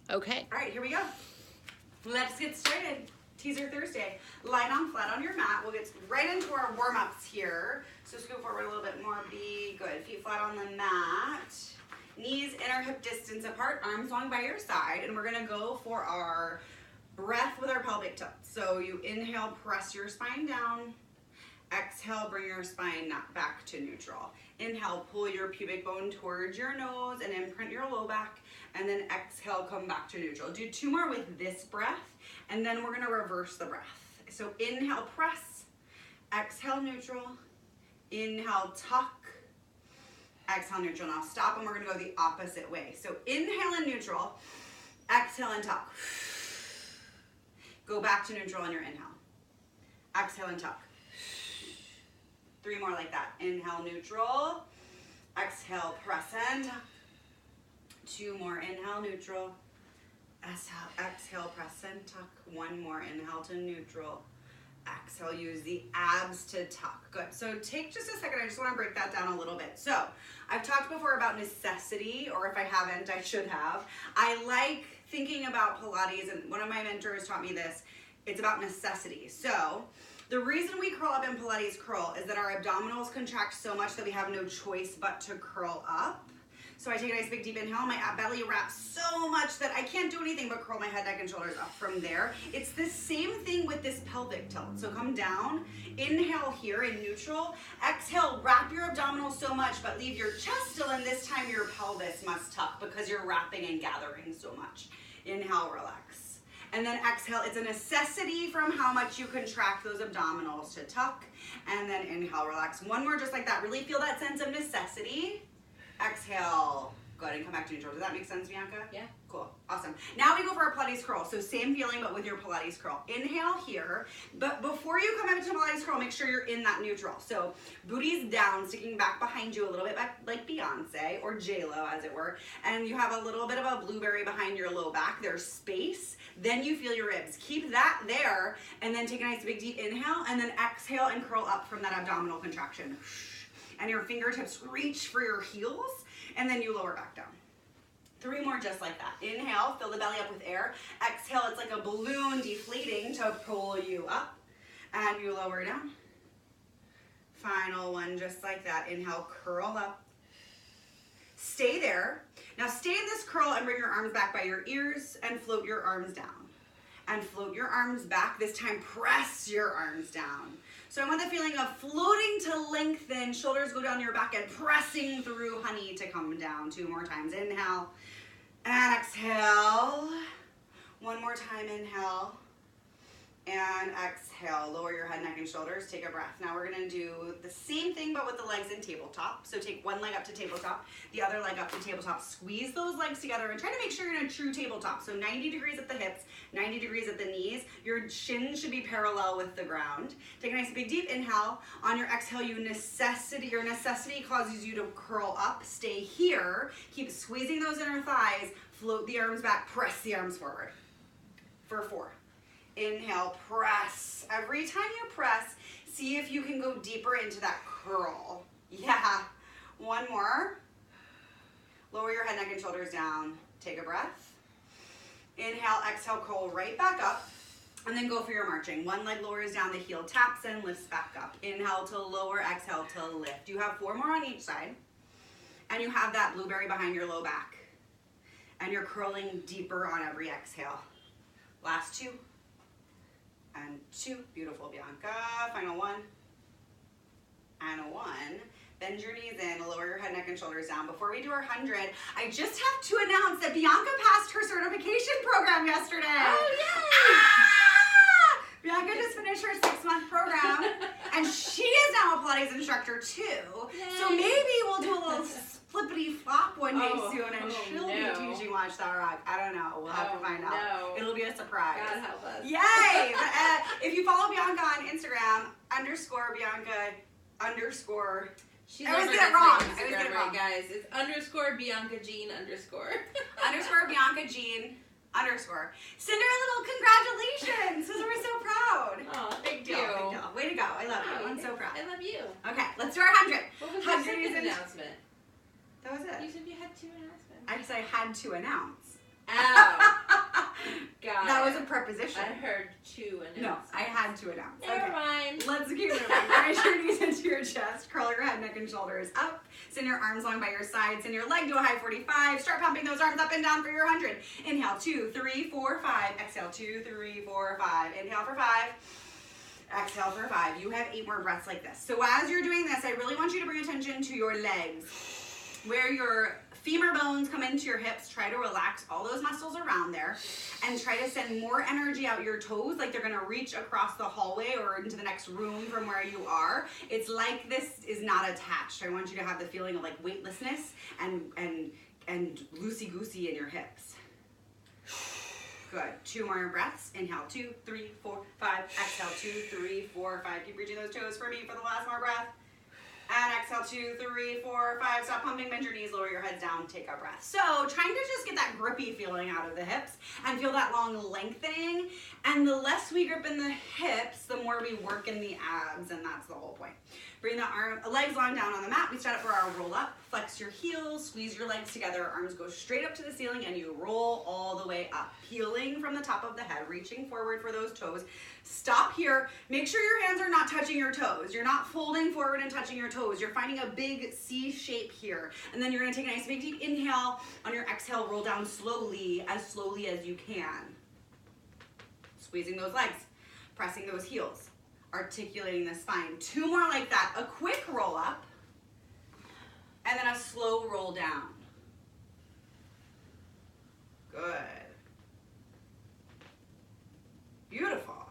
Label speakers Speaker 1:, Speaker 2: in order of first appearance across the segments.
Speaker 1: Okay.
Speaker 2: All right, here we go. Let's get started. Teaser Thursday. Lie down flat on your mat. We'll get right into our warm-ups here. So scoot forward a little bit more. Be good. Feet flat on the mat. Knees inner hip distance apart. Arms long by your side. And we're going to go for our breath with our pelvic tilt. So you inhale, press your spine down. Exhale, bring your spine back to neutral. Inhale, pull your pubic bone towards your nose and imprint your low back. And then exhale, come back to neutral. Do 2 more with this breath, and then we're gonna reverse the breath. So inhale, press. Exhale, neutral. Inhale, tuck. Exhale, neutral. Now stop, and we're gonna go the opposite way. So inhale and neutral. Exhale and tuck. Go back to neutral on your inhale. Exhale and tuck. 3 more like that. Inhale, neutral. Exhale, press and tuck. 2 more. Inhale, neutral. Exhale, press and tuck. 1 more. Inhale to neutral. Exhale, use the abs to tuck. Good. So take just a second. I just want to break that down a little bit. So I've talked before about necessity, or if I haven't, I should have. I like thinking about Pilates, and one of my mentors taught me this. It's about necessity. So the reason we curl up in Pilates curl is that our abdominals contract so much that we have no choice but to curl up. So I take a nice big deep inhale, my belly wraps so much that I can't do anything but curl my head, neck, and shoulders up from there. It's the same thing with this pelvic tilt. So come down, inhale here in neutral, exhale, wrap your abdominals so much, but leave your chest still, and this time your pelvis must tuck because you're wrapping and gathering so much. Inhale, relax. And then exhale, it's a necessity from how much you contract those abdominals to tuck. And then inhale, relax. 1 more just like that. Really feel that sense of necessity. Exhale. Go ahead and come back to neutral. Does that make sense, Bianca?
Speaker 1: Yeah.
Speaker 2: Cool. Awesome. Now we go for our Pilates curl. So same feeling, but with your Pilates curl. Inhale here. But before you come up to Pilates curl, make sure you're in that neutral. So booty's down, sticking back behind you a little bit, like Beyonce or J-Lo, as it were. And you have a little bit of a blueberry behind your low back. There's space. Then you feel your ribs. Keep that there, and then take a nice big deep inhale, and then exhale and curl up from that abdominal contraction. And your fingertips reach for your heels, and then you lower back down. 3 more just like that. Inhale, fill the belly up with air. Exhale, it's like a balloon deflating to pull you up, and you lower down. Final one just like that. Inhale, curl up. Stay there. Now stay in this curl and bring your arms back by your ears and float your arms down. And float your arms back. This time, press your arms down. So I want the feeling of floating to lengthen, shoulders go down your back, and pressing through, honey, to come down. 2 more times. Inhale and exhale. 1 more time, inhale and exhale. Lower your head, neck, and shoulders. Take a breath. Now we're gonna do the same thing, but with the legs in tabletop. So take 1 leg up to tabletop, the other leg up to tabletop. Squeeze those legs together and try to make sure you're in a true tabletop. So 90 degrees at the hips, 90 degrees at the knees. Your shins should be parallel with the ground. Take a nice big deep inhale. On your exhale, your necessity causes you to curl up. Stay here. Keep squeezing those inner thighs. Float the arms back. Press the arms forward. For 4. Inhale, press. Every time you press, see if you can go deeper into that curl. Yeah. 1 more. Lower your head, neck, and shoulders down. Take a breath. Inhale, exhale, curl right back up. And then go for your marching. 1 leg lowers down, the heel taps and lifts back up. Inhale to lower, exhale to lift. You have 4 more on each side. And you have that blueberry behind your low back. And you're curling deeper on every exhale. Last 2. And 2. Beautiful, Bianca. Final 1. And 1. Bend your knees in, lower your head, neck, and shoulders down. Before we do our 100, I just have to announce that Bianca passed her certification program yesterday.
Speaker 1: Oh, yay!
Speaker 2: Ah! Bianca just finished her 6-month program, and she is now a Pilates instructor too. Yay. So maybe we'll do a little flippity flop one day soon, and she'll be teaching Watch That Rock. I don't know. We'll have to find out.
Speaker 1: No.
Speaker 2: It'll be a surprise.
Speaker 1: God help us.
Speaker 2: Yay! If you follow Bianca on Instagram, _Bianca_.
Speaker 1: She's
Speaker 2: I always get it wrong.
Speaker 1: Right, guys. It's _Bianca Jean_.
Speaker 2: _Bianca Jean_. Send her a little congratulations because we're so proud.
Speaker 1: Oh,
Speaker 2: big deal. Way to go. I love you. I'm so proud.
Speaker 1: I love you.
Speaker 2: Okay, let's do our 100.
Speaker 1: What was your second announcement?
Speaker 2: That was it.
Speaker 1: You said you had 2 announcements.
Speaker 2: I said I had to announce.
Speaker 1: Oh. Got
Speaker 2: That
Speaker 1: it.
Speaker 2: was a preposition.
Speaker 1: I heard two and
Speaker 2: No, I had to announce.
Speaker 1: Never mind.
Speaker 2: Let's keep moving. Raise your knees into your chest. Curl your head, neck, and shoulders up. Send your arms long by your sides. Send your leg to a high 45. Start pumping those arms up and down for your 100. Inhale, 2, 3, 4, 5. Exhale, 2, 3, 4, 5. Inhale for 5. Exhale for 5. You have 8 more breaths like this. So as you're doing this, I really want you to bring attention to your legs. Where your femur bones come into your hips, try to relax all those muscles around there and try to send more energy out your toes like they're gonna reach across the hallway or into the next room from where you are. It's like this is not attached. I want you to have the feeling of like weightlessness and loosey-goosey in your hips. Good. 2 more breaths. Inhale, 2, 3, 4, 5. Exhale, 2, 3, 4, 5. Keep reaching those toes for me for the last more breath. And exhale, 2, 3, 4, 5. Stop pumping, bend your knees, lower your heads down, take a breath. So trying to just get that grippy feeling out of the hips and feel that long lengthening. And the less we grip in the hips, the more we work in the abs, and that's the whole point. Bring the legs long down on the mat. We start up for our roll up. Flex your heels, squeeze your legs together. Arms go straight up to the ceiling and you roll all the way up. Peeling from the top of the head, reaching forward for those toes. Stop here. Make sure your hands are not touching your toes. You're not folding forward and touching your toes. You're finding a big C shape here. And then you're gonna take a nice big deep inhale. On your exhale, roll down slowly as you can. Squeezing those legs, pressing those heels, articulating the spine. 2 more like that. A quick roll up, and then a slow roll down. Good. Beautiful.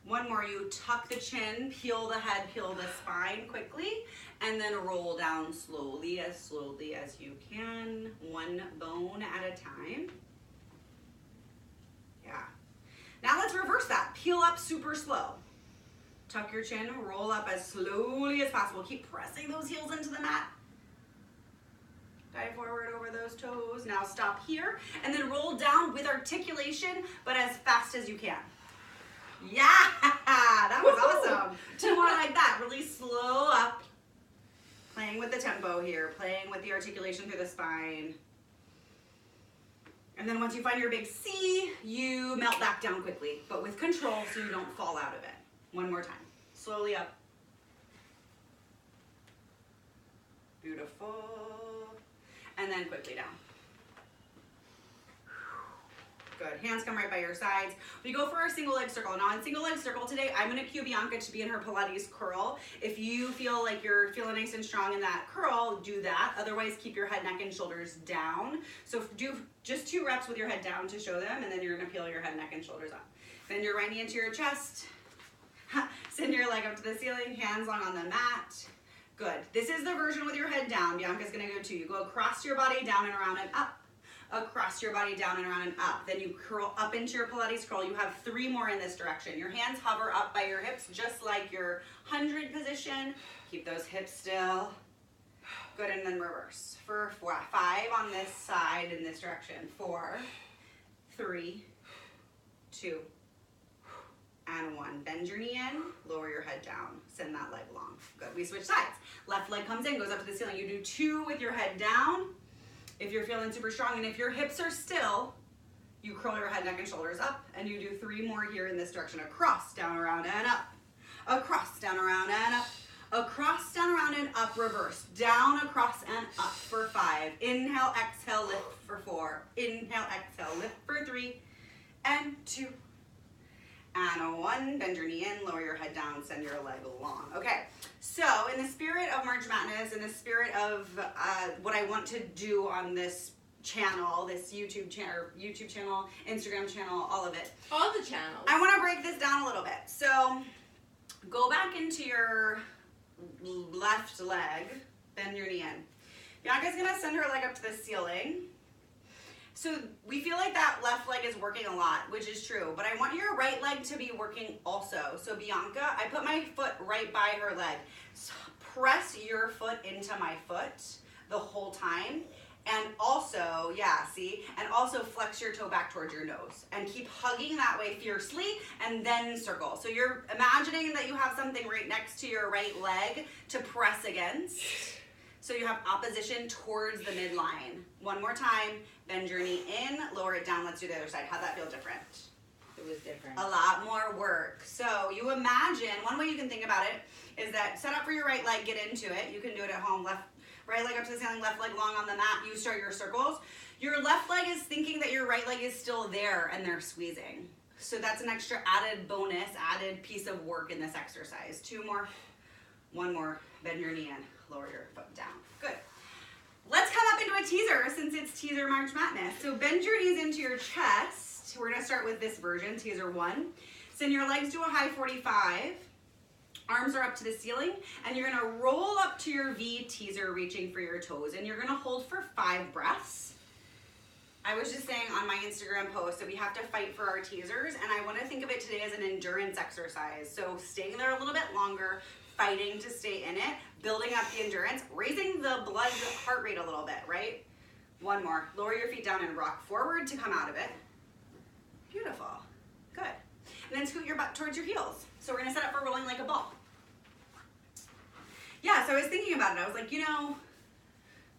Speaker 2: 1 more. You tuck the chin, peel the head, peel the spine quickly, and then roll down slowly as you can. 1 bone at a time. Yeah. Now let's reverse that. Peel up super slow. Tuck your chin, roll up as slowly as possible. Keep pressing those heels into the mat. Dive forward over those toes. Now stop here and then roll down with articulation, but as fast as you can. Yeah, that was awesome. 2 more like that. Really slow up. Playing with the tempo here, playing with the articulation through the spine. And then once you find your big C, you melt back down quickly, but with control so you don't fall out of it. 1 more time. Slowly up. Beautiful. And then quickly down. Good. Hands come right by your sides. We go for our single leg circle. Now on single leg circle today, I'm going to cue Bianca to be in her Pilates curl. If you feel like you're feeling nice and strong in that curl, do that. Otherwise, keep your head, neck, and shoulders down. So do just 2 reps with your head down to show them, and then you're going to peel your head, neck, and shoulders up. Bend your right knee into your chest. Send your leg up to the ceiling, hands long on the mat. Good. This is the version with your head down. Bianca's going to go too. You go across your body, down and around and up. Across your body, down and around and up. Then you curl up into your Pilates curl. You have 3 more in this direction. Your hands hover up by your hips, just like your 100 position. Keep those hips still. Good, and then reverse. For 5 on this side in this direction. 4, 3, 2, and 1. Bend your knee in, lower your head down. Send that leg long. Good, we switch sides. Left leg comes in, goes up to the ceiling. You do 2 with your head down. If you're feeling super strong, and if your hips are still, you curl your head, neck, and shoulders up, and you do 3 more here in this direction. Across, down, around, and up. Across, down, around, and up. Across, down, around, and up, reverse. Down, across, and up for 5. Inhale, exhale, lift for 4. Inhale, exhale, lift for 3, and 2, and 1. Bend your knee in, lower your head down, send your leg long. Okay, so in the spirit of March Madness, in the spirit of what I want to do on this channel, this YouTube channel, Instagram channel, all of it.
Speaker 1: All the channels.
Speaker 2: I want to break this down a little bit. So go back into your left leg, bend your knee in. Bianca's gonna send her leg up to the ceiling. So we feel like that left leg is working a lot, which is true, but I want your right leg to be working also. So Bianca, I put my foot right by her leg. So press your foot into my foot the whole time. And also, yeah, see? And also flex your toe back towards your nose. And keep hugging that way fiercely, and then circle. So you're imagining that you have something right next to your right leg to press against. So you have opposition towards the midline. One more time, bend your knee in, lower it down. Let's do the other side. How'd that feel different?
Speaker 1: It was different.
Speaker 2: A lot more work. So you imagine, one way you can think about it is that set up for your right leg, get into it. You can do it at home, right leg up to the ceiling, left leg long on the mat. You start your circles. Your left leg is thinking that your right leg is still there and they're squeezing. So that's an extra added bonus, added piece of work in this exercise. 2 more, 1 more, bend your knee in, lower your foot down. Good. Let's come up into a teaser since it's teaser March Madness. So bend your knees into your chest. We're gonna start with this version, teaser 1. Send your legs to a high 45. Arms are up to the ceiling, and you're gonna roll up to your V teaser, reaching for your toes, and you're gonna hold for 5 breaths. I was just saying on my Instagram post that we have to fight for our teasers, and I want to think of it today as an endurance exercise. So staying there a little bit longer, fighting to stay in it, building up the endurance, raising the blood heart rate a little bit, right? 1 more. Lower your feet down and rock forward to come out of it. Beautiful. Good. And then scoot your butt towards your heels. So we're going to set up for rolling like a ball. Yeah, so I was thinking about it. I was like, you know,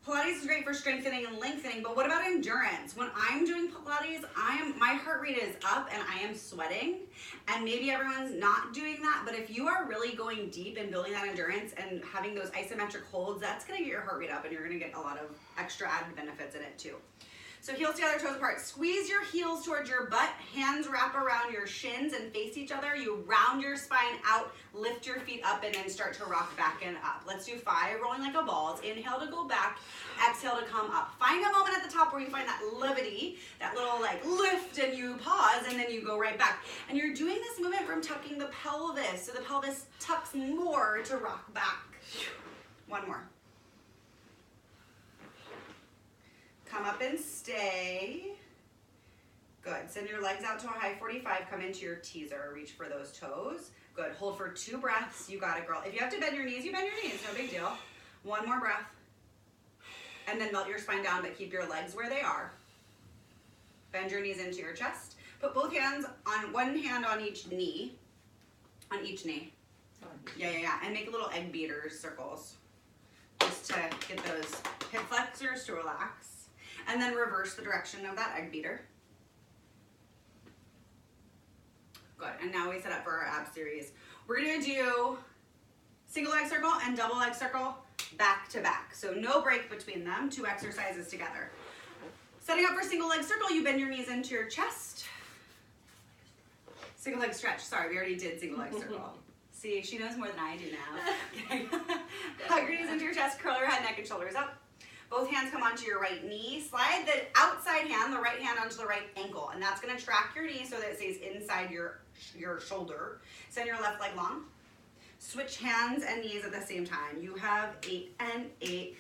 Speaker 2: Pilates is great for strengthening and lengthening, but what about endurance? When I'm doing Pilates, my heart rate is up and I am sweating, and maybe everyone's not doing that, but if you are really going deep and building that endurance and having those isometric holds, that's gonna get your heart rate up and you're gonna get a lot of extra added benefits in it too. So heels together, toes apart. Squeeze your heels towards your butt. Hands wrap around your shins and face each other. You round your spine out, lift your feet up, and then start to rock back and up. Let's do 5, rolling like a ball. Inhale to go back, exhale to come up. Find a moment at the top where you find that levity, that little like lift, and you pause, and then you go right back. And you're doing this movement from tucking the pelvis, so the pelvis tucks more to rock back. 1 more. Come up and stay. Good. Send your legs out to a high 45. Come into your teaser. Reach for those toes. Good. Hold for 2 breaths. You got it, girl. If you have to bend your knees, you bend your knees. No big deal. 1 more breath. And then melt your spine down, but keep your legs where they are. Bend your knees into your chest. Put both hands on, 1 hand on each knee. On each knee. Yeah. And make little egg beater circles. Just to get those hip flexors to relax. And then reverse the direction of that egg beater. Good, and now we set up for our ab series. We're gonna do single leg circle and double leg circle back to back. So no break between them, 2 exercises together. Setting up for single leg circle, you bend your knees into your chest. Single leg stretch, sorry, we already did single leg circle. See, she knows more than I do now. Hug your knees into your chest, curl your head, neck, and shoulders up. Both hands come onto your right knee. Slide the outside hand, the right hand onto the right ankle, and that's gonna track your knee so that it stays inside your shoulder. Send your left leg long. Switch hands and knees at the same time. You have 8 and 8,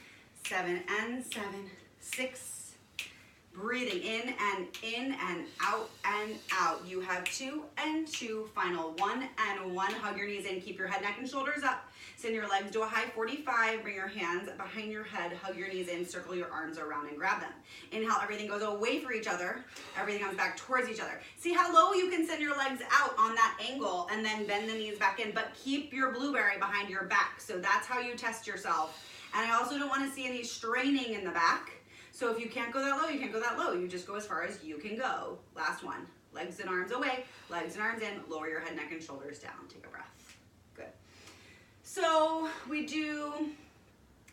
Speaker 2: 7 and 7, 6. Breathing in and out and out. You have 2 and 2, final 1 and 1. Hug your knees in, keep your head, neck, and shoulders up. Send your legs to a high 45, bring your hands behind your head, hug your knees in, circle your arms around and grab them. Inhale, everything goes away for each other. Everything comes back towards each other. See how low you can send your legs out on that angle and then bend the knees back in, but keep your blueberry behind your back. So that's how you test yourself. And I also don't want to see any straining in the back. So if you can't go that low, you can't go that low. You just go as far as you can go. Last one. Legs and arms away, legs and arms in. Lower your head, neck, and shoulders down. Take a breath. Good. So we do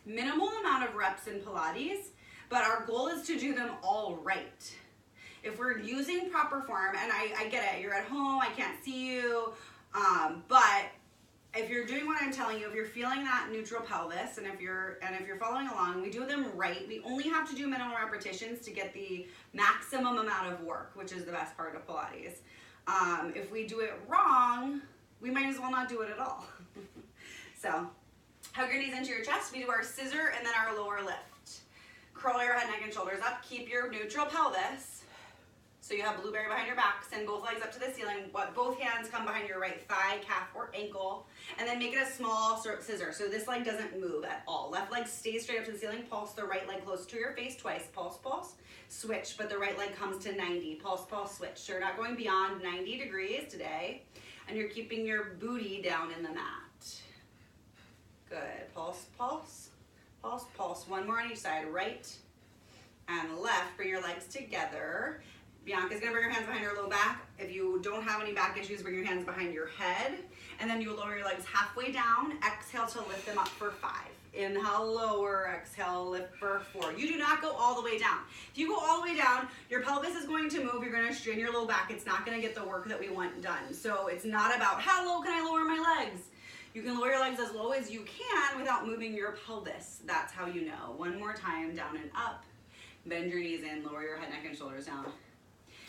Speaker 2: minimal amount of reps in Pilates, but our goal is to do them all right. If we're using proper form, and I get it, you're at home, I can't see you, but if you're doing what I'm telling you, if you're feeling that neutral pelvis, and if you're following along, we do them right. We only have to do minimal repetitions to get the maximum amount of work, which is the best part of Pilates. If we do it wrong, we might as well not do it at all. So, hug your knees into your chest. We do our scissor and then our lower lift. Curl your head, neck, and shoulders up. Keep your neutral pelvis. So you have blueberry behind your back. Send both legs up to the ceiling. Both hands come behind your right thigh, calf, or ankle. And then make it a small scissor. So this leg doesn't move at all. Left leg stays straight up to the ceiling. Pulse the right leg close to your face twice. Pulse, pulse. Switch, but the right leg comes to 90. Pulse, pulse, switch. So you're not going beyond 90 degrees today. And you're keeping your booty down in the mat. Good. Pulse, pulse. pulse, pulse. One more on each side, right and left. Bring your legs together. Bianca's gonna bring her hands behind her low back. If you don't have any back issues, bring your hands behind your head. And then you lower your legs halfway down. Exhale to lift them up for 5. Inhale, lower, exhale, lift for 4. You do not go all the way down. If you go all the way down, your pelvis is going to move. You're gonna strain your low back. It's not gonna get the work that we want done. So it's not about how low can I lower my legs. You can lower your legs as low as you can without moving your pelvis. That's how you know. One more time, down and up. Bend your knees in, lower your head, neck, and shoulders down.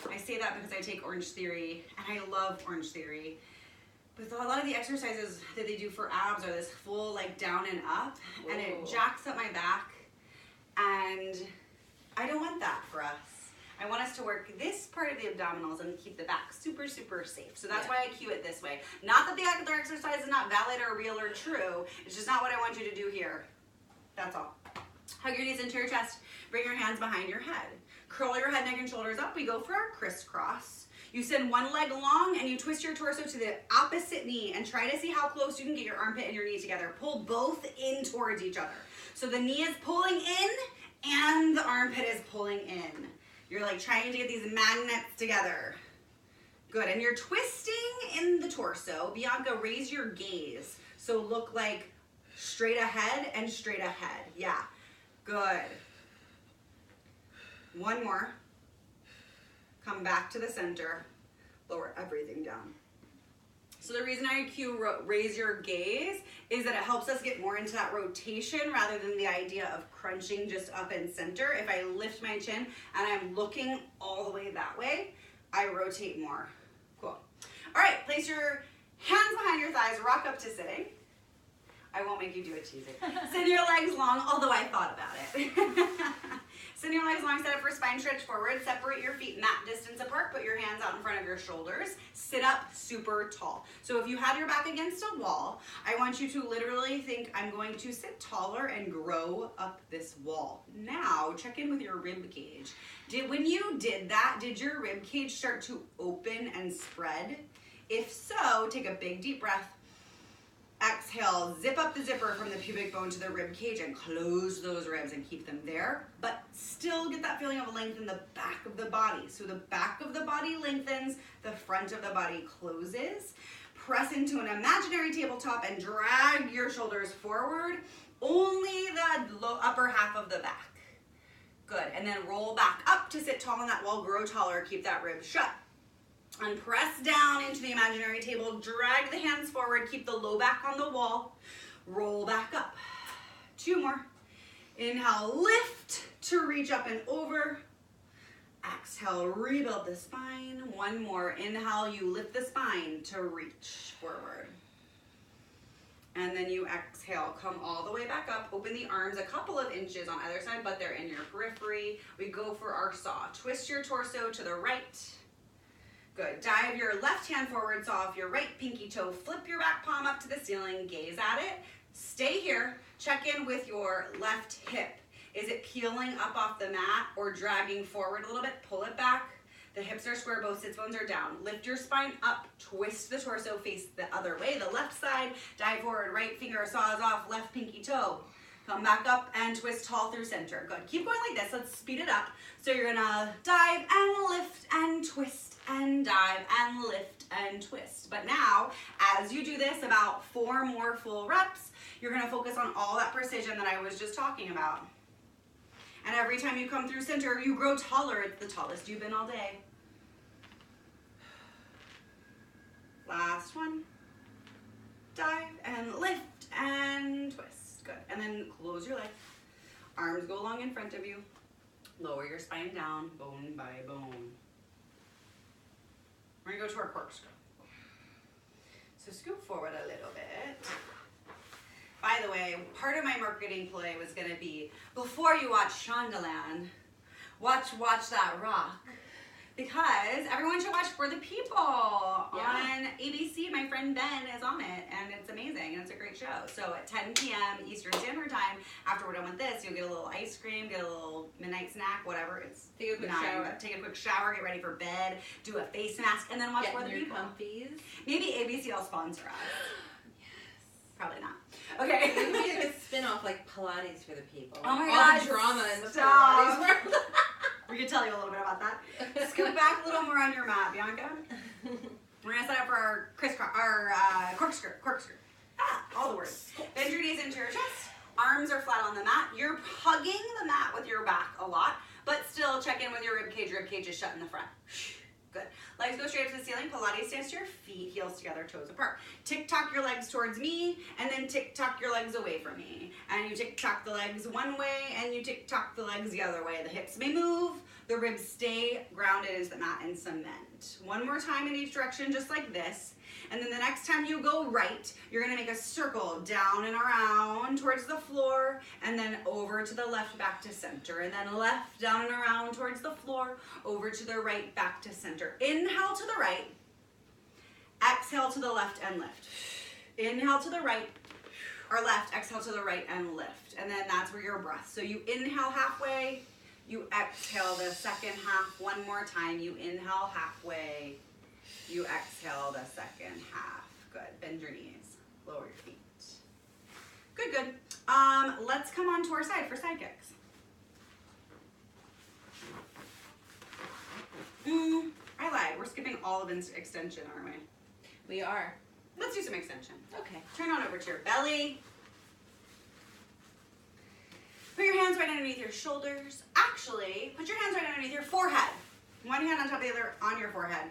Speaker 2: I say that because I take Orange Theory, and I love Orange Theory. But a lot of the exercises that they do for abs are this full like down and up, and it jacks up my back, and I don't want that for us. I want us to work this part of the abdominals and keep the back super, super safe. So that's why I cue it this way. Not that the other exercise is not valid or real or true. It's just not what I want you to do here. That's all. Hug your knees into your chest. Bring your hands behind your head. Curl your head, neck, and shoulders up. We go for our crisscross. You send one leg long and you twist your torso to the opposite knee and try to see how close you can get your armpit and your knee together. Pull both in towards each other. So the knee is pulling in and the armpit is pulling in. You're like trying to get these magnets together. Good, and you're twisting in the torso. Bianca, raise your gaze. So look like straight ahead and straight ahead. Yeah, good. One more. Come back to the center. Lower everything down. So the reason I cue raise your gaze is that it helps us get more into that rotation rather than the idea of crunching just up and center. If I lift my chin and I'm looking all the way that way, I rotate more. Cool. All right, place your hands behind your thighs, rock up to sitting. I won't make you do it, cheesy. Send your legs long, although I thought about it. Send your legs long, set up for spine stretch forward. Separate your feet mat distance apart. Put your hands out in front of your shoulders. Sit up super tall. So if you have your back against a wall, I want you to literally think, I'm going to sit taller and grow up this wall. Now, check in with your rib cage. When you did that, did your rib cage start to open and spread? If so, take a big deep breath. Exhale, zip up the zipper from the pubic bone to the rib cage and close those ribs and keep them there, but still get that feeling of length in the back of the body. So the back of the body lengthens, the front of the body closes. Press into an imaginary tabletop and drag your shoulders forward, only the upper half of the back. Good, and then roll back up to sit tall on that wall, grow taller, keep that rib shut. And press down into the imaginary table, drag the hands forward, keep the low back on the wall, roll back up. 2 more. Inhale, lift to reach up and over. Exhale, rebuild the spine. 1 more. Inhale, you lift the spine to reach forward. And then you exhale, come all the way back up, open the arms a couple of inches on either side, but they're in your periphery. We go for our saw. Twist your torso to the right. Good. Dive your left hand forward, saw off your right pinky toe, flip your back palm up to the ceiling, gaze at it. Stay here. Check in with your left hip. Is it peeling up off the mat or dragging forward a little bit? Pull it back. The hips are square, both sits bones are down. Lift your spine up, twist the torso, face the other way, the left side. Dive forward, right finger saws off, left pinky toe. Come back up and twist tall through center. Good. Keep going like this. Let's speed it up. So you're gonna dive and lift and twist and dive and lift and twist. But now, as you do this, about 4 more full reps, you're gonna focus on all that precision that I was just talking about. And every time you come through center, you grow taller. It's the tallest you've been all day. Last one. Dive and lift and twist. Good. And then close your legs. Arms go long in front of you. Lower your spine down, bone by bone. We're gonna go to our corkscrew. So scoop forward a little bit. By the way, part of my marketing play was gonna be, before you watch Shondaland, watch That Rock. Because everyone should watch For the People on ABC. My friend Ben is on it, and it's amazing, and it's a great show. So at 10 p.m. Eastern Standard Time, after we're done with this, you'll get a little ice cream, get a little midnight snack, whatever. It's
Speaker 1: take a quick shower.
Speaker 2: Take a quick shower, get ready for bed, do a face mask, and then watch For the People.
Speaker 1: Comfies.
Speaker 2: Maybe ABC will sponsor us.
Speaker 1: Yes.
Speaker 2: Probably not. Okay.
Speaker 1: It would be like a spin-off like Pilates for the people.
Speaker 2: Oh my
Speaker 1: All
Speaker 2: God,
Speaker 1: the drama in the
Speaker 2: stop.
Speaker 1: Pilates world.
Speaker 2: We can tell you a little bit about that. Scoot back a little more on your mat, Bianca. We're gonna set up for our corkscrew. Ah, all the words. Bend your knees into your chest. Arms are flat on the mat. You're hugging the mat with your back a lot, but still check in with your rib cage. Rib cage is shut in the front. Good. Legs go straight up to the ceiling. Pilates stance to your feet, heels together, toes apart. Tick-tock your legs towards me, and then tick-tock your legs away from me. And you tick-tock the legs one way, and you tick-tock the legs the other way. The hips may move, the ribs stay grounded into the mat and cement. One more time in each direction, just like this. And then the next time you go right, you're gonna make a circle down and around towards the floor, and then over to the left, back to center, and then left, down and around towards the floor, over to the right, back to center. Inhale to the right, exhale to the left and lift. Inhale to the right, or left, exhale to the right and lift. And then that's where your breath. So you inhale halfway, you exhale the second half. One more time, you inhale halfway, you exhale the second half. Good. Bend your knees. Lower your feet. Good, good. Let's come on to our side for side kicks. I lied. We're skipping all of extension, aren't we?
Speaker 1: We are.
Speaker 2: Let's do some extension.
Speaker 1: Okay.
Speaker 2: Turn on over to your belly. Put your hands right underneath your shoulders. Actually, put your hands right underneath your forehead. One hand on top of the other on your forehead.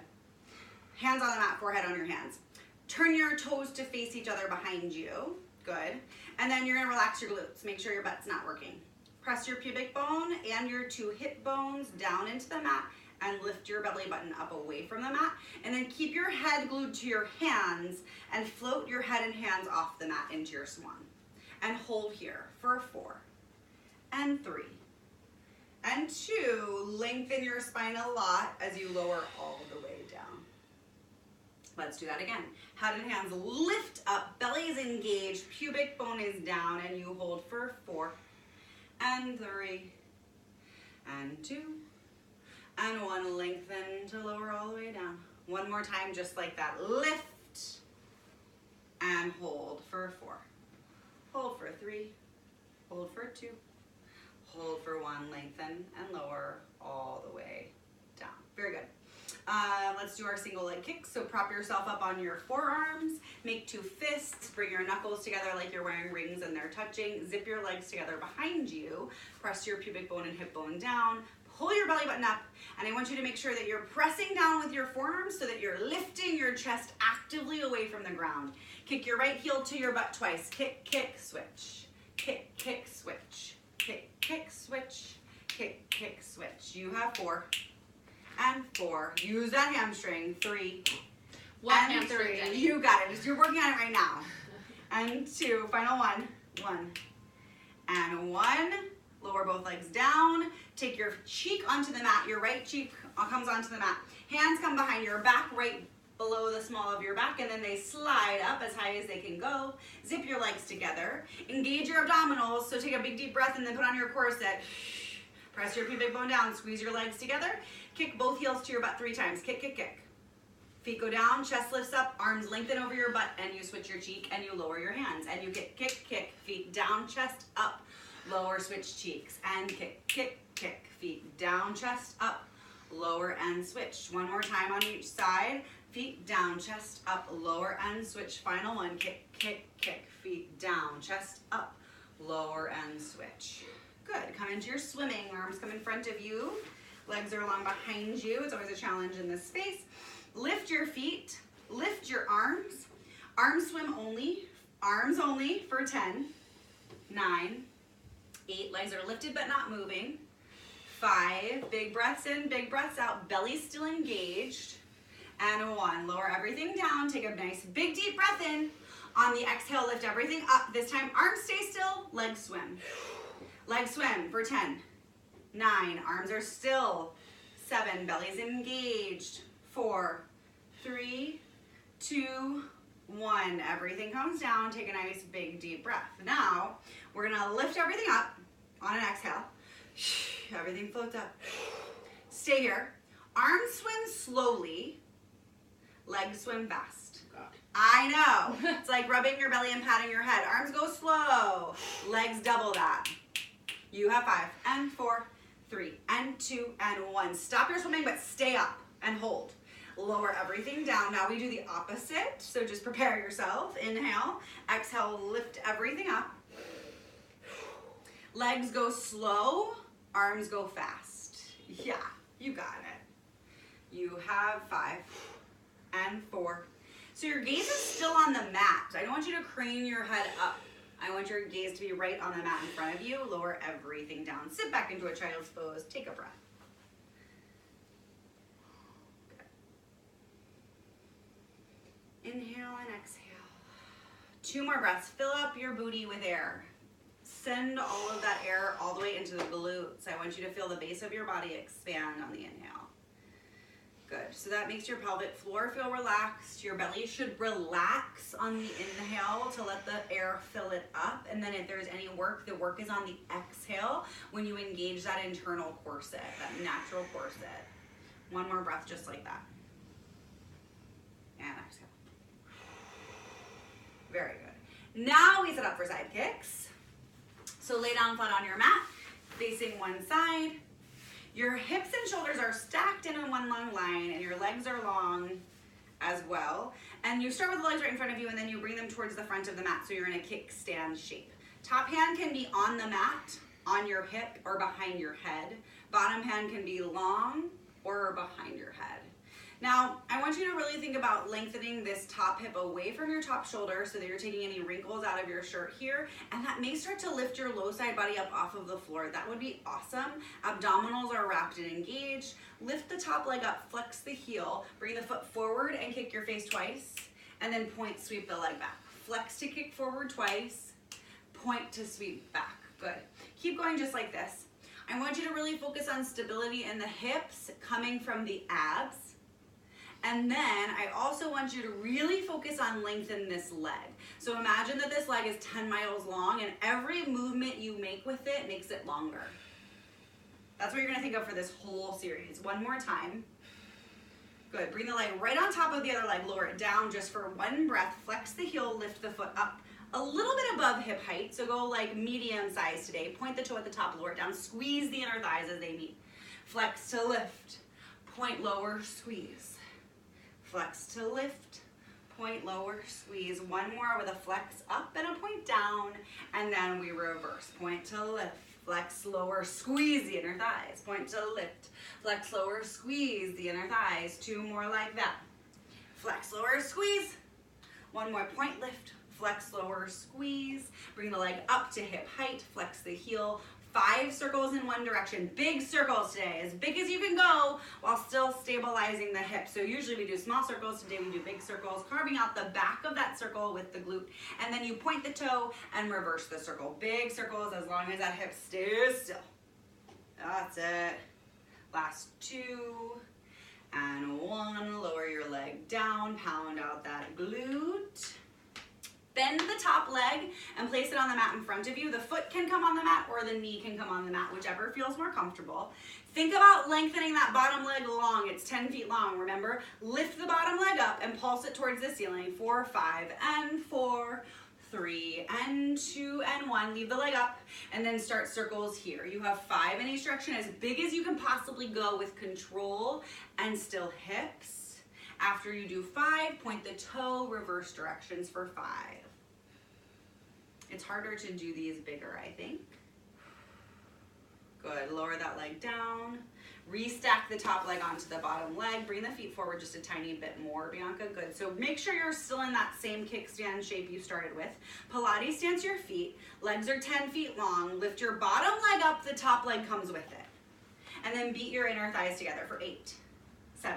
Speaker 2: Hands on the mat, forehead on your hands. Turn your toes to face each other behind you. Good. And then you're gonna relax your glutes. Make sure your butt's not working. Press your pubic bone and your two hip bones down into the mat and lift your belly button up away from the mat. And then keep your head glued to your hands and float your head and hands off the mat into your swan. And hold here for 4 and 3 and 2. Lengthen your spine a lot as you lower all the way down. Let's do that again. Head and hands lift up, belly is engaged, pubic bone is down, and you hold for 4 and 3 and 2 and 1. Lengthen to lower all the way down. One more time, just like that. Lift and hold for 4. Hold for 3. Hold for 2. Hold for 1. Lengthen and lower all the way down. Very good. Let's do our single leg kicks. So prop yourself up on your forearms, make 2 fists, bring your knuckles together like you're wearing rings and they're touching, zip your legs together behind you, press your pubic bone and hip bone down, pull your belly button up, and I want you to make sure that you're pressing down with your forearms so that you're lifting your chest actively away from the ground. Kick your right heel to your butt twice. Kick, kick, switch. Kick, kick, switch. Kick, kick, switch. Kick, kick, switch. You have 4. And 4. Use that hamstring. 3.
Speaker 1: What
Speaker 2: and
Speaker 1: hamstring,
Speaker 2: 3.
Speaker 1: Jenny?
Speaker 2: You got it. You're working on it right now. And 2. Final 1. 1. And 1. Lower both legs down. Take your cheek onto the mat. Your right cheek comes onto the mat. Hands come behind your back, right below the small of your back, and then they slide up as high as they can go. Zip your legs together. Engage your abdominals. So take a big deep breath and then put on your corset. Press your pubic bone down. Squeeze your legs together. Kick both heels to your butt 3 times. Kick, kick, kick. Feet go down, chest lifts up, arms lengthen over your butt, and you switch your cheek and you lower your hands. And you kick, kick, kick. Feet down, chest up, lower, switch cheeks. And kick, kick, kick. Feet down, chest up, lower, and switch. One more time on each side. Feet down, chest up, lower, and switch. Final 1. Kick, kick, kick. Feet down, chest up, lower, and switch. Good. Come into your swimming. Arms come in front of you. Legs are along behind you. It's always a challenge in this space. Lift your feet. Lift your arms. Arm swim only. Arms only for 10. 9. 8. Legs are lifted but not moving. 5. Big breaths in, big breaths out. Belly still engaged. And 1. Lower everything down. Take a nice big deep breath in. On the exhale, lift everything up. This time, arms stay still. Legs swim. Legs swim for 10. 9. Arms are still. 7. Belly's engaged. 4, 3, 2, 1. Everything comes down. Take a nice big deep breath. Now, we're gonna lift everything up on an exhale. Everything floats up. Stay here. Arms swim slowly. Legs swim fast. I know. It's like rubbing your belly and patting your head. Arms go slow. Legs double that. You have 5 and 4, 3 and 2 and 1. Stop your swimming, but stay up and hold. Lower everything down. Now we do the opposite. So just prepare yourself. Inhale. Exhale, lift everything up. Legs go slow. Arms go fast. Yeah, you got it. You have 5 and 4. So your gaze is still on the mat. I don't want you to crane your head up. I want your gaze to be right on the mat in front of you. Lower everything down. Sit back into a child's pose. Take a breath. Good. Inhale and exhale. 2 more breaths. Fill up your booty with air. Send all of that air all the way into the glutes. I want you to feel the base of your body expand on the inhale. Good. So that makes your pelvic floor feel relaxed. Your belly should relax on the inhale to let the air fill it up. And then if there's any work, the work is on the exhale when you engage that internal corset, that natural corset. 1 more breath just like that. And exhale. Very good. Now we set up for side kicks. So lay down flat on your mat, facing one side. Your hips and shoulders are stacked in one long line, and your legs are long as well. And you start with the legs right in front of you, and then you bring them towards the front of the mat, so you're in a kickstand shape. Top hand can be on the mat, on your hip, or behind your head. Bottom hand can be long or behind your head. Now, I want you to really think about lengthening this top hip away from your top shoulder so that you're taking any wrinkles out of your shirt here, and that may start to lift your low side body up off of the floor. That would be awesome. Abdominals are wrapped and engaged. Lift the top leg up, flex the heel, bring the foot forward and kick your face twice, and then point, sweep the leg back. Flex to kick forward twice, point to sweep back. Good. Keep going just like this. I want you to really focus on stability in the hips coming from the abs. And then I also want you to really focus on lengthen this leg. So imagine that this leg is 10 miles long, and every movement you make with it makes it longer. That's what you're gonna think of for this whole series. 1 more time. Good, bring the leg right on top of the other leg, lower it down just for 1 breath, flex the heel, lift the foot up a little bit above hip height, so go like medium size today. Point the toe at the top, lower it down, squeeze the inner thighs as they meet. Flex to lift, point lower, squeeze. Flex to lift, point lower, squeeze. 1 more with a flex up and a point down, and then we reverse. Point to lift, flex lower, squeeze the inner thighs. Point to lift, flex lower, squeeze the inner thighs. 2 more like that. Flex lower, squeeze. 1 more, point lift, flex lower, squeeze. Bring the leg up to hip height, flex the heel. 5 circles in one direction. Big circles today, as big as you can go while still stabilizing the hips. So usually we do small circles, today we do big circles, carving out the back of that circle with the glute, and then you point the toe and reverse the circle. Big circles as long as that hip stays still. That's it. Last 2 and 1. Lower your leg down, pound out that glute. Bend the top leg and place it on the mat in front of you. The foot can come on the mat or the knee can come on the mat, whichever feels more comfortable. Think about lengthening that bottom leg long. It's 10 feet long, remember? Lift the bottom leg up and pulse it towards the ceiling. 4, 5, and 4, 3, and 2, and 1. Leave the leg up and then start circles here. You have 5 in each direction, as big as you can possibly go with control and still hips. After you do 5, point the toe, reverse directions for 5. It's harder to do these bigger, I think. Good, lower that leg down. Restack the top leg onto the bottom leg. Bring the feet forward just a tiny bit more, Bianca. Good, so make sure you're still in that same kickstand shape you started with. Pilates stance your feet. Legs are 10 feet long. Lift your bottom leg up, the top leg comes with it. And then beat your inner thighs together for 8, 7,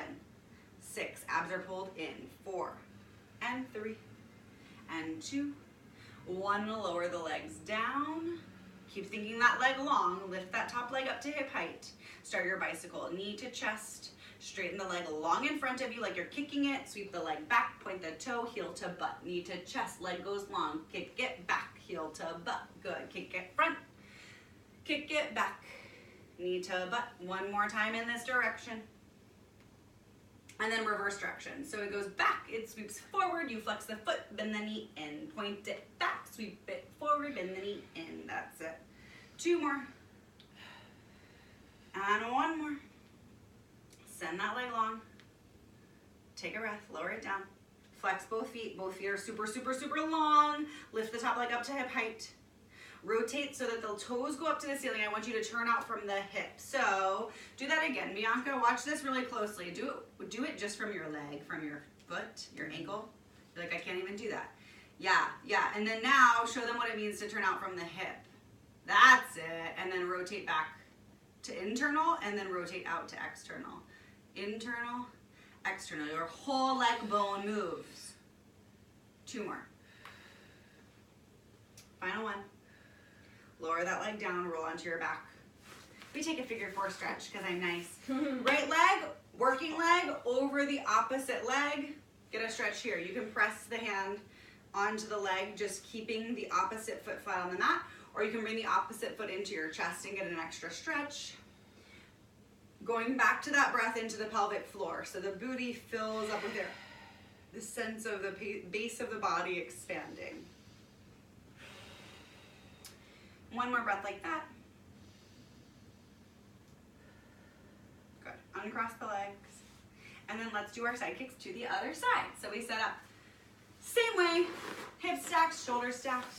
Speaker 2: 6, abs are pulled in, 4, and 3, and 2, 1, lower the legs down. Keep thinking that leg long, lift that top leg up to hip height. Start your bicycle, knee to chest, straighten the leg long in front of you like you're kicking it, sweep the leg back, point the toe, heel to butt, knee to chest, leg goes long, kick it back, heel to butt, good, kick it front, kick it back, knee to butt. 1 more time in this direction. and then reverse direction. So it goes back, it sweeps forward, you flex the foot, bend the knee in, point it back, sweep it forward, bend the knee in. That's it. 2 more. And 1 more. Send that leg long. Take a breath, lower it down. Flex both feet. Both feet are super, super, super long. Lift the top leg up to hip height. Rotate so that the toes go up to the ceiling. I want you to turn out from the hip. So do that again. Bianca, watch this really closely. Do it just from your leg, from your foot, your ankle. You're like, I can't even do that. Yeah. And then now show them what it means to turn out from the hip. That's it. And then rotate back to internal and then rotate out to external. Internal, external. Your whole leg bone moves. 2 more. Final one. Lower that leg down, roll onto your back. We take a figure 4 stretch because I'm nice. Right leg, working leg, over the opposite leg. Get a stretch here. You can press the hand onto the leg, just keeping the opposite foot flat on the mat, or you can bring the opposite foot into your chest and get an extra stretch. Going back to that breath into the pelvic floor. So the booty fills up with air. The sense of the base of the body expanding. 1 more breath like that. Good. Uncross the legs. And then let's do our side kicks to the other side. So we set up same way, hips stacked, shoulders stacked.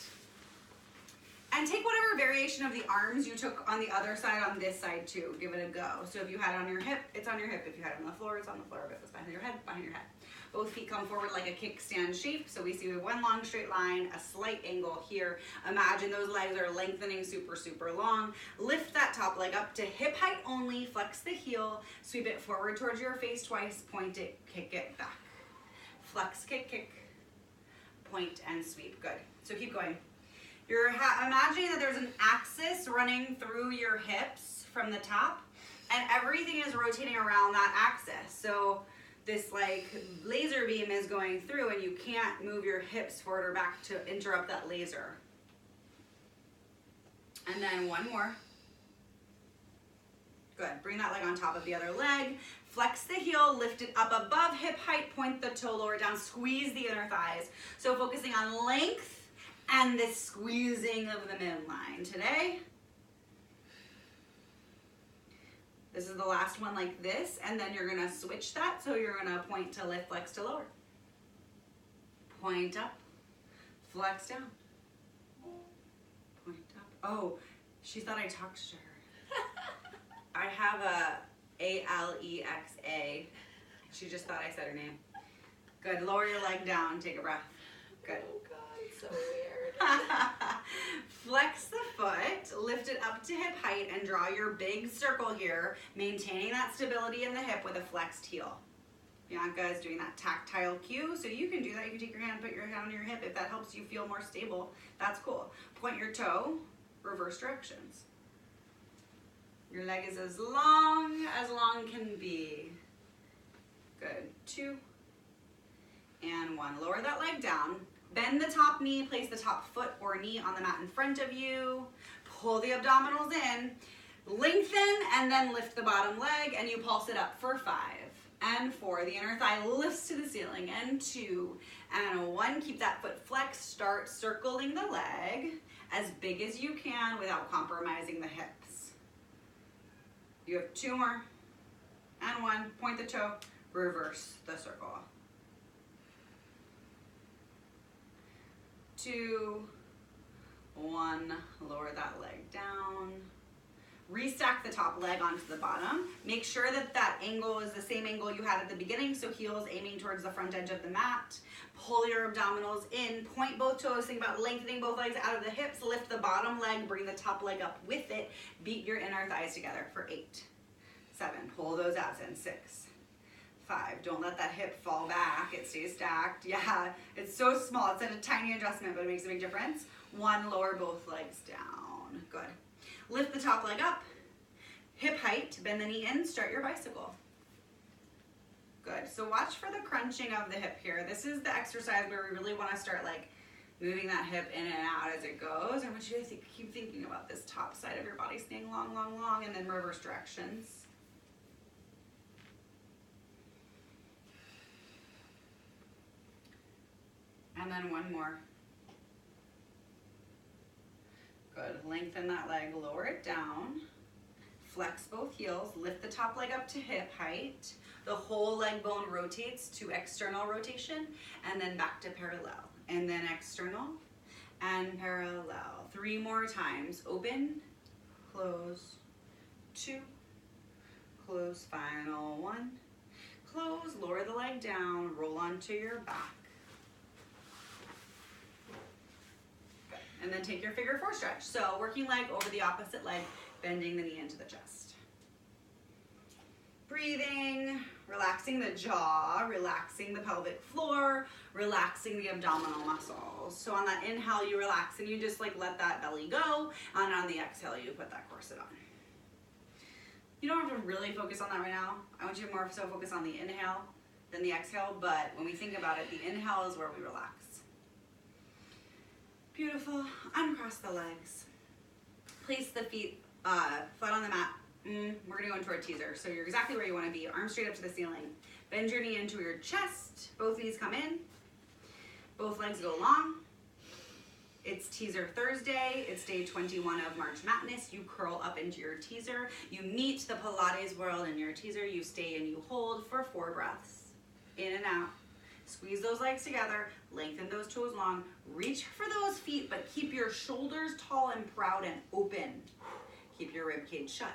Speaker 2: And take whatever variation of the arms you took on the other side on this side too. Give it a go. So if you had it on your hip, it's on your hip. If you had it on the floor, it's on the floor. If it was behind your head, behind your head. Both feet come forward like a kickstand shape. So we see one long straight line, a slight angle here. Imagine those legs are lengthening super, super long. Lift that top leg up to hip height only. Flex the heel. Sweep it forward towards your face twice. Point it, kick it back. Flex, kick, kick. Point and sweep. Good. So keep going. You're imagining that there's an axis running through your hips from the top, and everything is rotating around that axis. So this like laser beam is going through, and you can't move your hips forward or back to interrupt that laser. And then 1 more. Good. Bring that leg on top of the other leg. Flex the heel, lift it up above hip height, point the toe lower down, squeeze the inner thighs. So focusing on length and this squeezing of the midline today. This is the last one like this, and then you're gonna switch that. So you're gonna point to lift, flex to lower. Point up, flex down. Point up. Oh, she thought I talked to her. I have a Alexa. She just thought I said her name. Good, lower your leg down, take a breath. Good.
Speaker 1: Oh God, it's so weird.
Speaker 2: Flex the foot, lift it up to hip height, and draw your big circle here, maintaining that stability in the hip with a flexed heel. Bianca is doing that tactile cue, so you can do that. You can take your hand, put your hand on your hip if that helps you feel more stable. That's cool. Point your toe, reverse directions. Your leg is as long can be. Good. 2 and 1. Lower that leg down. Bend the top knee, place the top foot or knee on the mat in front of you. Pull the abdominals in. Lengthen and then lift the bottom leg, and you pulse it up for 5 and 4. The inner thigh lifts to the ceiling, and 2 and 1. Keep that foot flexed. Start circling the leg as big as you can without compromising the hips. You have 2 more and 1. Point the toe, reverse the circle. 2, 1, lower that leg down. Restack the top leg onto the bottom. Make sure that that angle is the same angle you had at the beginning, so heels aiming towards the front edge of the mat. Pull your abdominals in, point both toes, think about lengthening both legs out of the hips, lift the bottom leg, bring the top leg up with it, beat your inner thighs together for 8, 7, pull those abs in, 6, 5. Don't let that hip fall back. It stays stacked. Yeah, it's so small. It's a tiny adjustment, but it makes a big difference. 1, lower both legs down. Good. Lift the top leg up. Hip height. Bend the knee in. Start your bicycle. Good. So watch for the crunching of the hip here. This is the exercise where we really want to start like moving that hip in and out as it goes. I want you to keep thinking about this top side of your body staying long, long, long, and then reverse directions. And then one more. Good. Lengthen that leg, lower it down. Flex both heels, lift the top leg up to hip height. The whole leg bone rotates to external rotation and then back to parallel. And then external and parallel. 3 more times. Open, close, 2, close, final 1. Close, lower the leg down, roll onto your back. Good. And then take your figure 4 stretch. So working leg over the opposite leg, bending the knee into the chest. Breathing, relaxing the jaw, relaxing the pelvic floor, relaxing the abdominal muscles. So on that inhale, you relax and you just like let that belly go. And on the exhale, you put that corset on. You don't have to really focus on that right now. I want you to more so focus on the inhale than the exhale, but when we think about it, the inhale is where we relax. Beautiful. Uncross the legs. Place the feet flat on the mat. We're gonna go into our teaser. So you're exactly where you wanna be. Arms straight up to the ceiling. Bend your knee into your chest. Both knees come in. Both legs go long. It's Teaser Thursday. It's day 21 of March Madness. You curl up into your teaser. You meet the Pilates world in your teaser. You stay and you hold for 4 breaths. In and out. Squeeze those legs together. Lengthen those toes long. Reach for those feet, but keep your shoulders tall and proud and open. Keep your rib cage shut.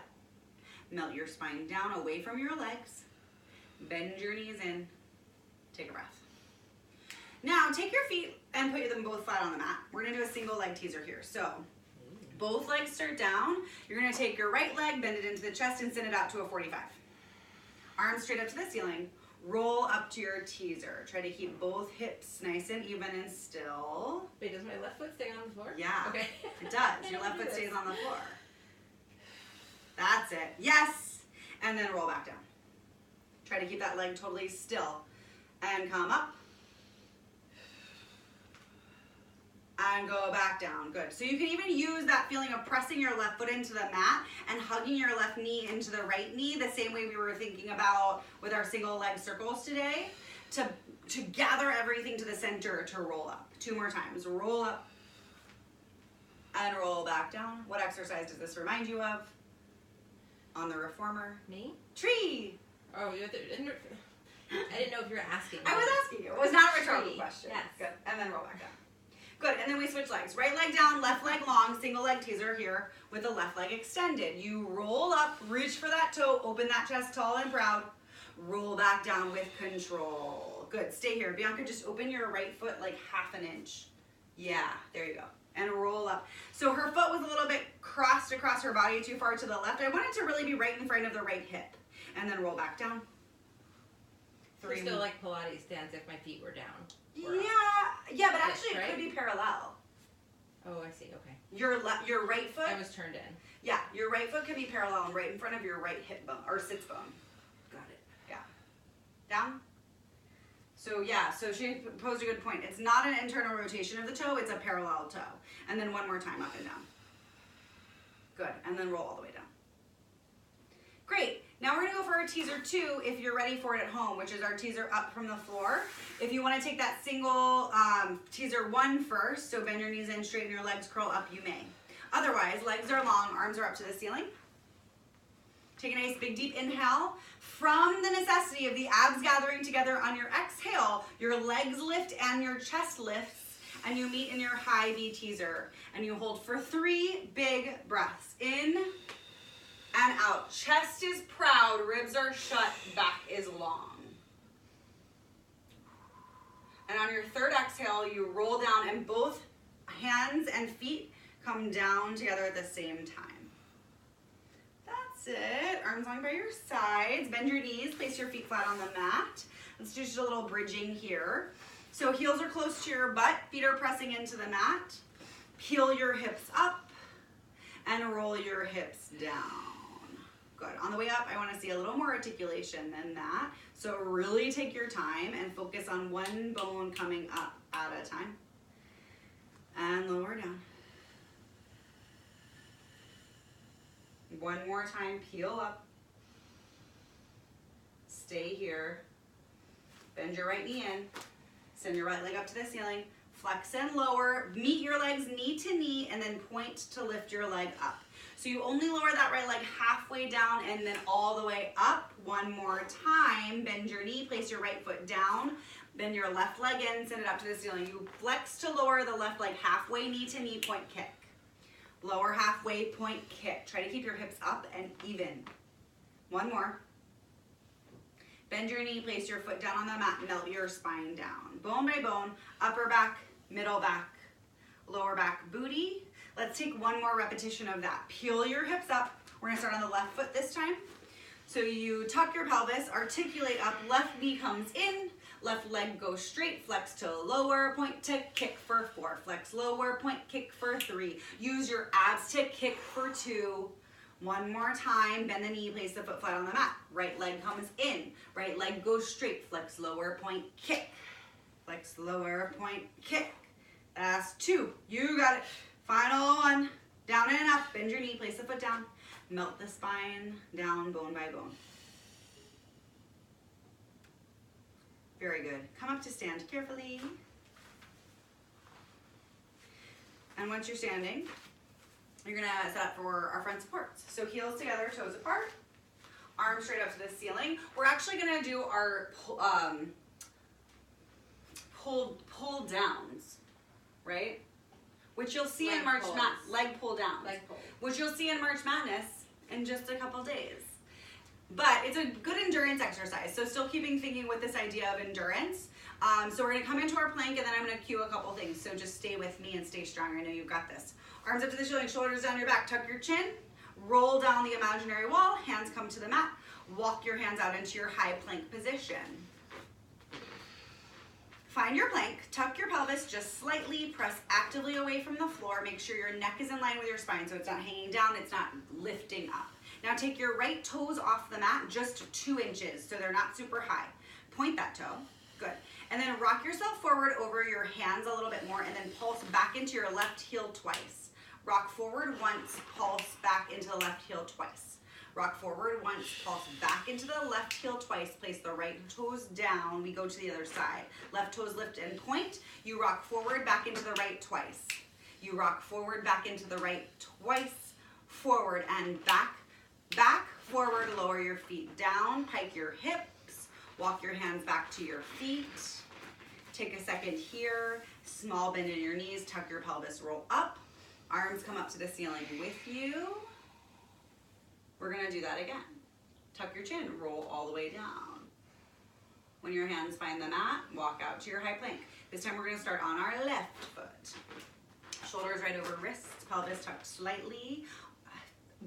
Speaker 2: Melt your spine down away from your legs. Bend your knees in. Take a breath. Now take your feet and put them both flat on the mat. We're gonna do a single leg teaser here. So both legs start down. You're gonna take your right leg, bend it into the chest and send it out to a 45. Arms straight up to the ceiling. Roll up to your teaser. Try to keep both hips nice and even and still.
Speaker 1: Wait, does my left foot stay on the floor?
Speaker 2: Yeah,
Speaker 1: Okay.
Speaker 2: it does. Your left foot stays on the floor. That's it. Yes. And then roll back down. Try to keep that leg totally still. And come up. And go back down. Good. So you can even use that feeling of pressing your left foot into the mat and hugging your left knee into the right knee, the same way we were thinking about with our single leg circles today, to gather everything to the center to roll up. 2 more times. Roll up and roll back down. What exercise does this remind you of? On the reformer.
Speaker 1: Me?
Speaker 2: Tree.
Speaker 1: Oh, I didn't know if you were asking.
Speaker 2: I was asking you. It was not a rhetorical
Speaker 1: Tree.
Speaker 2: question.
Speaker 1: Yes.
Speaker 2: Good. And then roll back down. Good. And then we switch legs. Right leg down, left leg long, single leg teaser here with the left leg extended. You roll up, reach for that toe, open that chest tall and proud. Roll back down with control. Good. Stay here. Bianca, just open your right foot like 1/2 inch. Yeah, there you go. And roll up. So her foot was a little bit crossed across her body, too far to the left. I want it to really be right in front of the right hip. And then roll back down.
Speaker 1: So still like Pilates stance if my feet were down.
Speaker 2: Yeah, but actually
Speaker 1: right?
Speaker 2: it could be parallel.
Speaker 1: Oh, I see. Okay.
Speaker 2: Your right foot.
Speaker 1: I was turned in.
Speaker 2: Yeah, your right foot could be parallel and right in front of your right hip bone or sits bone.
Speaker 1: Got it.
Speaker 2: Yeah. Down. So yeah, so she posed a good point. It's not an internal rotation of the toe, it's a parallel toe. And then one more time up and down. Good, and then roll all the way down. Great, now we're gonna go for our teaser 2 if you're ready for it at home, which is our teaser up from the floor. If you wanna take that single teaser 1 first, so bend your knees in, straighten your legs, curl up, you may. Otherwise, legs are long, arms are up to the ceiling. Take a nice big deep inhale. From the necessity of the abs gathering together on your exhale, your legs lift and your chest lifts, and you meet in your high V teaser. And you hold for 3 big breaths. In and out. Chest is proud, ribs are shut, back is long. And on your 3rd exhale, you roll down and both hands and feet come down together at the same time. That's it. Arms long by your sides. Bend your knees. Place your feet flat on the mat. Let's do just a little bridging here. So heels are close to your butt. Feet are pressing into the mat. Peel your hips up and roll your hips down. Good. On the way up, I want to see a little more articulation than that. So really take your time and focus on one bone coming up at a time. And lower down. One more time, peel up. Stay here. Bend your right knee in. Send your right leg up to the ceiling. flex and lower, meet your legs knee to knee, and then point to lift your leg up. So you only lower that right leg halfway down and then all the way up. One more time, bend your knee, place your right foot down, bend your left leg in, send it up to the ceiling. You flex to lower the left leg halfway, knee to knee, point kick. Lower halfway, point kick. Try to keep your hips up and even. One more. Bend your knee, place your foot down on the mat, melt your spine down. Bone by bone, upper back, middle back, lower back, booty. Let's take one more repetition of that. Peel your hips up. We're gonna start on the left foot this time. So you tuck your pelvis, articulate up, left knee comes in, left leg goes straight, flex to lower, point to kick for 4. Flex lower, point kick for 3. Use your abs to kick for 2. One more time, bend the knee, place the foot flat on the mat. Right leg comes in, right leg goes straight, flex lower, point kick. Flex lower, point kick. That's 2, you got it. Final one, down and up, bend your knee, place the foot down. Melt the spine down, bone by bone. Very good. Come up to stand carefully. And once you're standing, you're gonna set up for our front supports. So heels together, toes apart, arms straight up to the ceiling. We're actually gonna do our pull downs, right? Which you'll see in March Madness, leg pull downs, which you'll see in March Madness in just a couple days. But it's a good endurance exercise. So still thinking with this idea of endurance. So we're gonna come into our plank and then I'm gonna cue a couple things. So just stay with me and stay strong. I know you've got this. Arms up to the ceiling, shoulders down your back, tuck your chin, roll down the imaginary wall, hands come to the mat, walk your hands out into your high plank position. Find your plank, tuck your pelvis just slightly, press actively away from the floor, make sure your neck is in line with your spine so it's not hanging down, it's not lifting up. Now take your right toes off the mat just 2 inches so they're not super high. Point that toe, good. And then rock yourself forward over your hands a little bit more and then pulse back into your left heel twice. Rock forward once, pulse back into the left heel twice. Rock forward once, pulse back into the left heel twice, place the right toes down, we go to the other side. Left toes lift and point, you rock forward back into the right twice. You rock forward back into the right twice, forward and back, back, forward, lower your feet down, pike your hips, walk your hands back to your feet. Take a second here, small bend in your knees, tuck your pelvis, roll up, arms come up to the ceiling with you. We're gonna do that again. Tuck your chin, roll all the way down. When your hands find the mat, walk out to your high plank. This time we're gonna start on our left foot. Shoulders right over wrists, pelvis tucked slightly,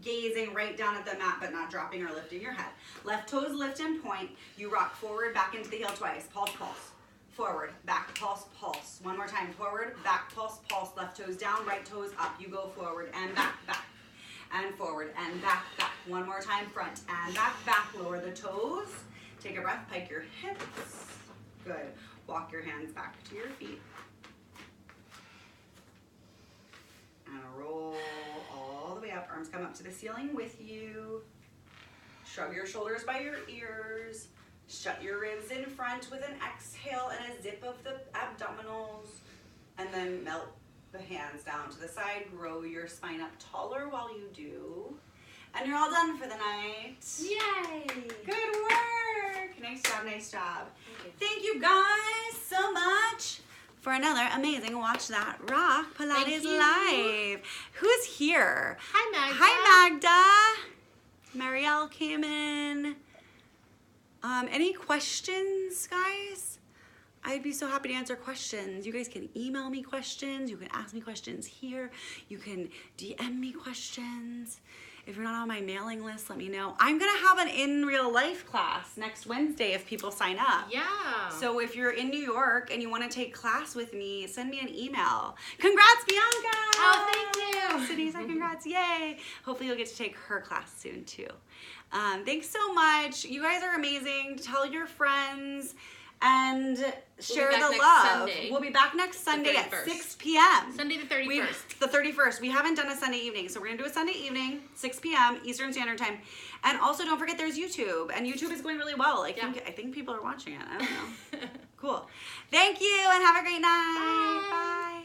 Speaker 2: gazing right down at the mat but not dropping or lifting your head. Left toes lift and point. You rock forward, back into the heel twice. Pulse, pulse. Forward, back, pulse, pulse. One more time, forward, back, pulse, pulse. Left toes down, right toes up. You go forward and back, back. And forward and back, back. One more time, front and back, back. Lower the toes. Take a breath, pike your hips. Good. Walk your hands back to your feet. And roll all the way up. Arms come up to the ceiling with you. Shrug your shoulders by your ears. Shut your ribs in front with an exhale and a zip of the abdominals. And then melt the hands down to the side. Grow your spine up taller while you do. And you're all done for the night.
Speaker 1: Yay!
Speaker 2: Good work. Nice job, nice job. Thank you guys so much for another amazing Watch That Rock Pilates Live. Who's here?
Speaker 1: Hi, Magda.
Speaker 2: Hi, Magda. Marielle came in. Any questions, guys? I'd be so happy to answer questions. You guys can email me questions. You can ask me questions here. You can DM me questions. If you're not on my mailing list, let me know. I'm gonna have an in real life class next Wednesday if people sign up.
Speaker 1: Yeah.
Speaker 2: So if you're in New York and you wanna take class with me, send me an email. Congrats, Bianca!
Speaker 1: Oh, thank you.
Speaker 2: Denise, congrats, yay. Hopefully you'll get to take her class soon too. Thanks so much. You guys are amazing. Tell your friends and share the love.
Speaker 1: Sunday.
Speaker 2: We'll be back next Sunday at 6 p.m.
Speaker 1: Sunday the 31st.
Speaker 2: The 31st. We haven't done a Sunday evening, so we're gonna do a Sunday evening, 6 p.m. Eastern Standard Time. And also don't forget there's YouTube, and YouTube is going really well. I think people are watching it. I don't know. Cool. Thank you and have a great night. Bye.